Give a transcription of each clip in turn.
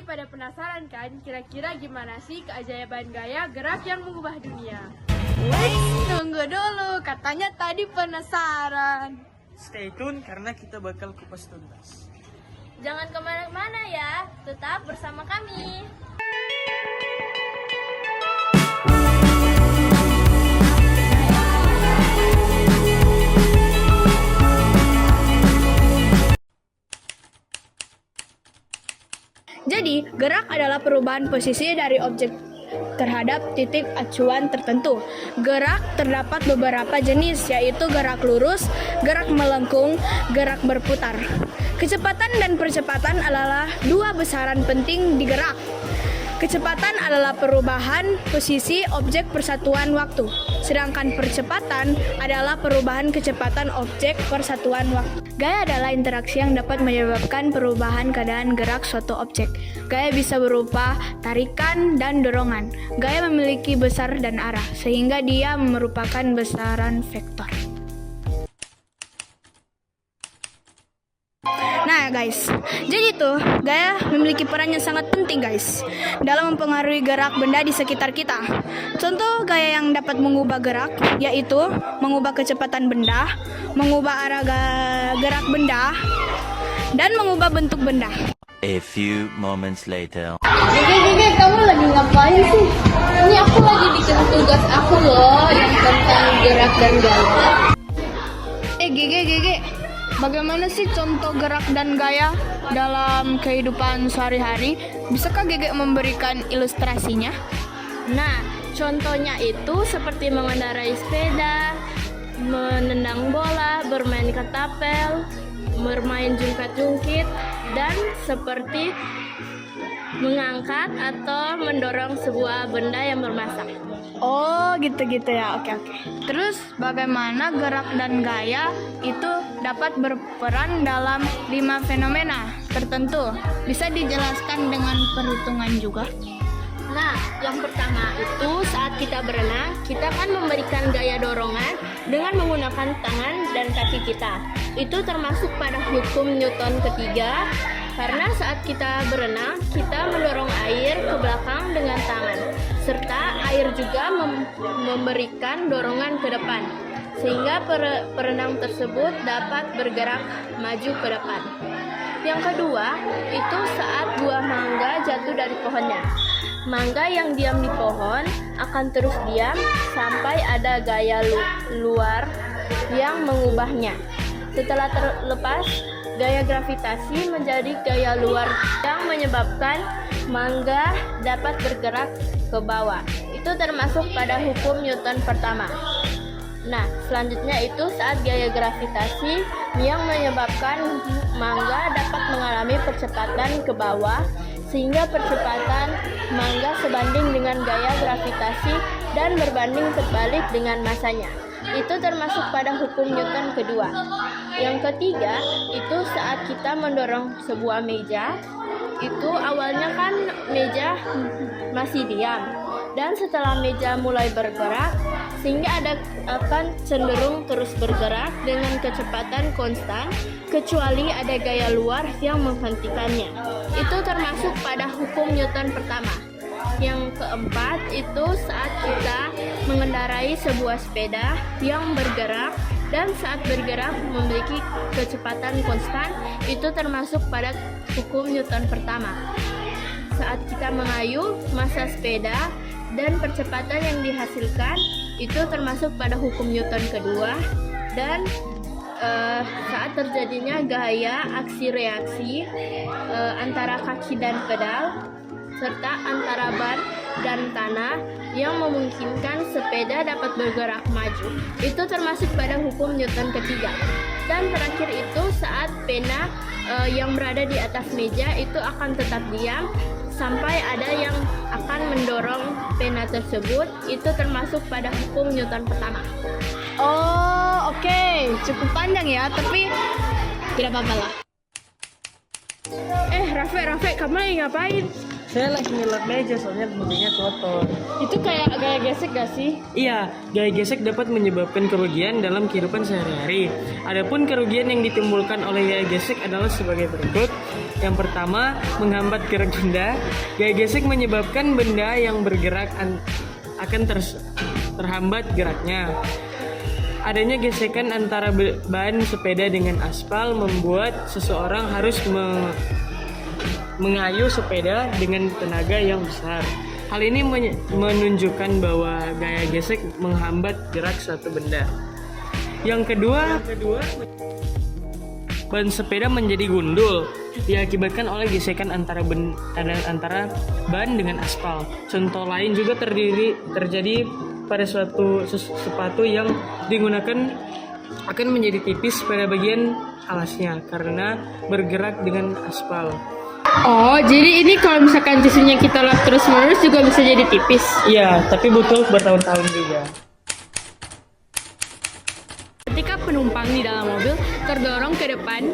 pada penasaran kan kira-kira gimana sih keajaiban gaya gerak yang mengubah dunia? Wait, tunggu dulu, katanya tadi penasaran. Stay tune karena kita bakal kupas tuntas. Jangan kemana-mana ya, tetap bersama kami. Jadi, gerak adalah perubahan posisi dari objek terhadap titik acuan tertentu. Gerak terdapat beberapa jenis, yaitu gerak lurus, gerak melengkung, gerak berputar. Kecepatan dan percepatan adalah dua besaran penting di gerak. Kecepatan adalah perubahan posisi objek persatuan waktu, sedangkan percepatan adalah perubahan kecepatan objek persatuan waktu. Gaya adalah interaksi yang dapat menyebabkan perubahan keadaan gerak suatu objek. Gaya bisa berupa tarikan dan dorongan. Gaya memiliki besar dan arah, sehingga dia merupakan besaran vektor. Nah guys, jadi tuh gaya memiliki peran yang sangat penting guys dalam mempengaruhi gerak benda di sekitar kita. Contoh gaya yang dapat mengubah gerak yaitu mengubah kecepatan benda, mengubah arah gerak benda, dan mengubah bentuk benda. A few moments later. Gege, kamu lagi ngapain sih? Ini aku lagi bikin tugas aku loh yang tentang gerak dan gaya. Gege, bagaimana sih contoh gerak dan gaya dalam kehidupan sehari-hari? Bisakah Gege memberikan ilustrasinya? Nah, contohnya itu seperti mengendarai sepeda, menendang bola, bermain ketapel, bermain jungkat-jungkit, dan seperti mengangkat atau mendorong sebuah benda yang bermassa. Oh gitu-gitu ya, oke. Terus bagaimana gerak dan gaya itu dapat berperan dalam 5 fenomena tertentu? Bisa dijelaskan dengan perhitungan juga? Nah, yang pertama itu saat kita berenang, kita kan memberikan gaya dorongan dengan menggunakan tangan dan kaki kita. Itu termasuk pada hukum Newton ketiga, karena saat kita berenang, kita mendorong air ke belakang dengan tangan, serta air juga memberikan dorongan ke depan, sehingga perenang tersebut dapat bergerak maju ke depan. Yang kedua, itu saat buah mangga jatuh dari pohonnya. Mangga yang diam di pohon akan terus diam sampai ada gaya luar yang mengubahnya. Setelah terlepas, gaya gravitasi menjadi gaya luar yang menyebabkan mangga dapat bergerak ke bawah. Itu termasuk pada hukum Newton pertama. Nah, selanjutnya itu saat gaya gravitasi yang menyebabkan mangga dapat mengalami percepatan ke bawah, sehingga percepatan mangga sebanding dengan gaya gravitasi dan berbanding terbalik dengan masanya. Itu termasuk pada hukum Newton kedua. Yang ketiga, itu saat kita mendorong sebuah meja, itu awalnya kan meja masih diam, dan setelah meja mulai bergerak, sehingga akan cenderung terus bergerak dengan kecepatan konstan, kecuali ada gaya luar yang menghentikannya. Itu termasuk pada hukum Newton pertama. Yang keempat itu saat kita mengendarai sebuah sepeda yang bergerak, dan saat bergerak memiliki kecepatan konstan, itu termasuk pada hukum Newton pertama. Saat kita mengayuh, massa sepeda dan percepatan yang dihasilkan itu termasuk pada hukum Newton kedua. Dan saat terjadinya gaya aksi-reaksi antara kaki dan pedal, serta antara ban dan tanah yang memungkinkan sepeda dapat bergerak maju, itu termasuk pada hukum Newton ketiga. Dan terakhir itu saat pena yang berada di atas meja itu akan tetap diam sampai ada yang akan mendorong pena tersebut, itu termasuk pada hukum Newton pertama. Oh oke, cukup panjang ya, tapi tidak apa-apa lah. Rafe, kamu lagi ngapain? Saya lagi ngelap meja soalnya mejanya kotor. Itu kayak gaya gesek gak sih? Iya, gaya gesek dapat menyebabkan kerugian dalam kehidupan sehari-hari. Adapun kerugian yang ditimbulkan oleh gaya gesek adalah sebagai berikut. Yang pertama, menghambat gerak benda. Gaya gesek menyebabkan benda yang bergerak akan terhambat geraknya. Adanya gesekan antara ban sepeda dengan aspal membuat seseorang harus mengayuh sepeda dengan tenaga yang besar. Hal ini menunjukkan bahwa gaya gesek menghambat gerak suatu benda. Yang kedua, ban sepeda menjadi gundul diakibatkan oleh gesekan antara ban dengan aspal. Contoh lain juga terjadi pada suatu sepatu yang digunakan akan menjadi tipis pada bagian alasnya karena bergerak dengan aspal. Oh, jadi ini kalau misalkan tisunya kita lap terus-menerus juga bisa jadi tipis. Iya, tapi butuh bertahun-tahun juga. Ketika penumpang di dalam mobil terdorong ke depan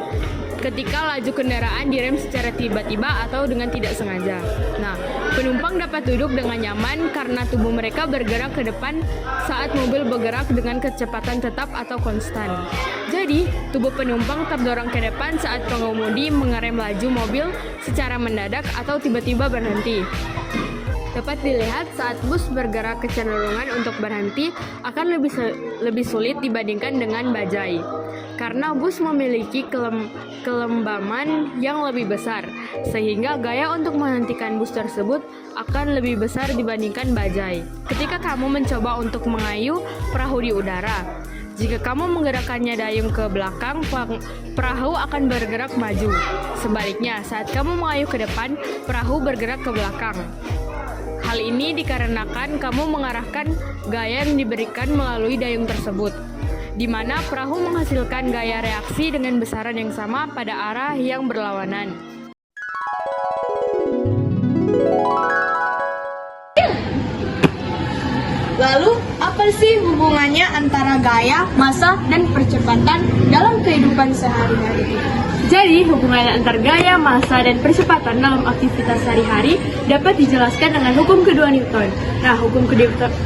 ketika laju kendaraan direm secara tiba-tiba atau dengan tidak sengaja. Nah, penumpang dapat duduk dengan nyaman karena tubuh mereka bergerak ke depan saat mobil bergerak dengan kecepatan tetap atau konstan. Jadi, tubuh penumpang terdorong ke depan saat pengemudi mengerem laju mobil secara mendadak atau tiba-tiba berhenti. Dapat dilihat saat bus bergerak kecenderungan untuk berhenti akan lebih sulit dibandingkan dengan bajai. Karena bus memiliki kelembaman yang lebih besar, sehingga gaya untuk menghentikan bus tersebut akan lebih besar dibandingkan bajai. Ketika kamu mencoba untuk mengayuh perahu di udara, jika kamu menggerakkannya dayung ke belakang, perahu akan bergerak maju. Sebaliknya, saat kamu mengayuh ke depan, perahu bergerak ke belakang. Hal ini dikarenakan kamu mengarahkan gaya yang diberikan melalui dayung tersebut, di mana perahu menghasilkan gaya reaksi dengan besaran yang sama pada arah yang berlawanan. Lalu, apa sih hubungannya antara gaya, massa, dan percepatan dalam kehidupan sehari-hari? Jadi, hubungan antar gaya, massa, dan percepatan dalam aktivitas sehari-hari dapat dijelaskan dengan hukum kedua Newton. Nah, hukum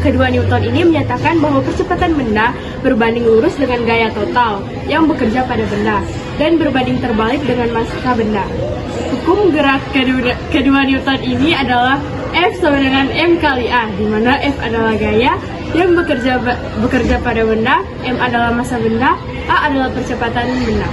kedua Newton ini menyatakan bahwa percepatan benda berbanding lurus dengan gaya total yang bekerja pada benda dan berbanding terbalik dengan massa benda. Hukum gerak kedua Newton ini adalah F sama dengan M kali A, di mana F adalah gaya yang bekerja pada benda, M adalah massa benda, A adalah percepatan benda.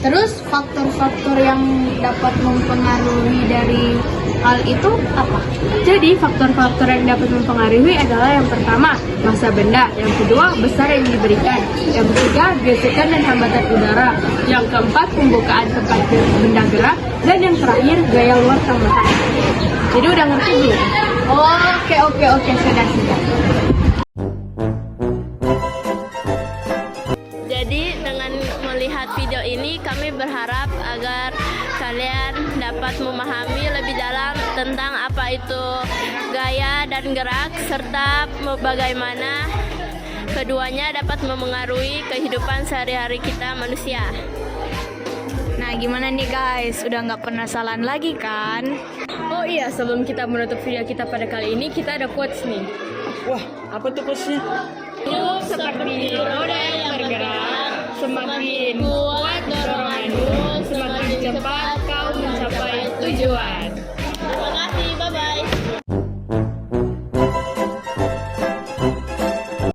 Terus, faktor-faktor yang dapat mempengaruhi dari hal itu apa? Jadi, faktor-faktor yang dapat mempengaruhi adalah yang pertama, massa benda, yang kedua, besar yang diberikan, yang ketiga, gesekan dan hambatan udara, yang keempat, pembukaan tempat benda gerak, dan yang terakhir, gaya luar tambahan. Jadi udah ngerti belum? Oke, sudah. Jadi dengan melihat video ini kami berharap agar kalian dapat memahami lebih dalam tentang apa itu gaya dan gerak serta bagaimana keduanya dapat memengaruhi kehidupan sehari-hari kita manusia. Nah, gimana nih guys? Udah nggak penasaran lagi kan? Oh iya, sebelum kita menutup video kita pada kali ini, kita ada quotes nih. Wah, apa tuh quotesnya? Hidup seperti roda yang bergerak, semakin kuat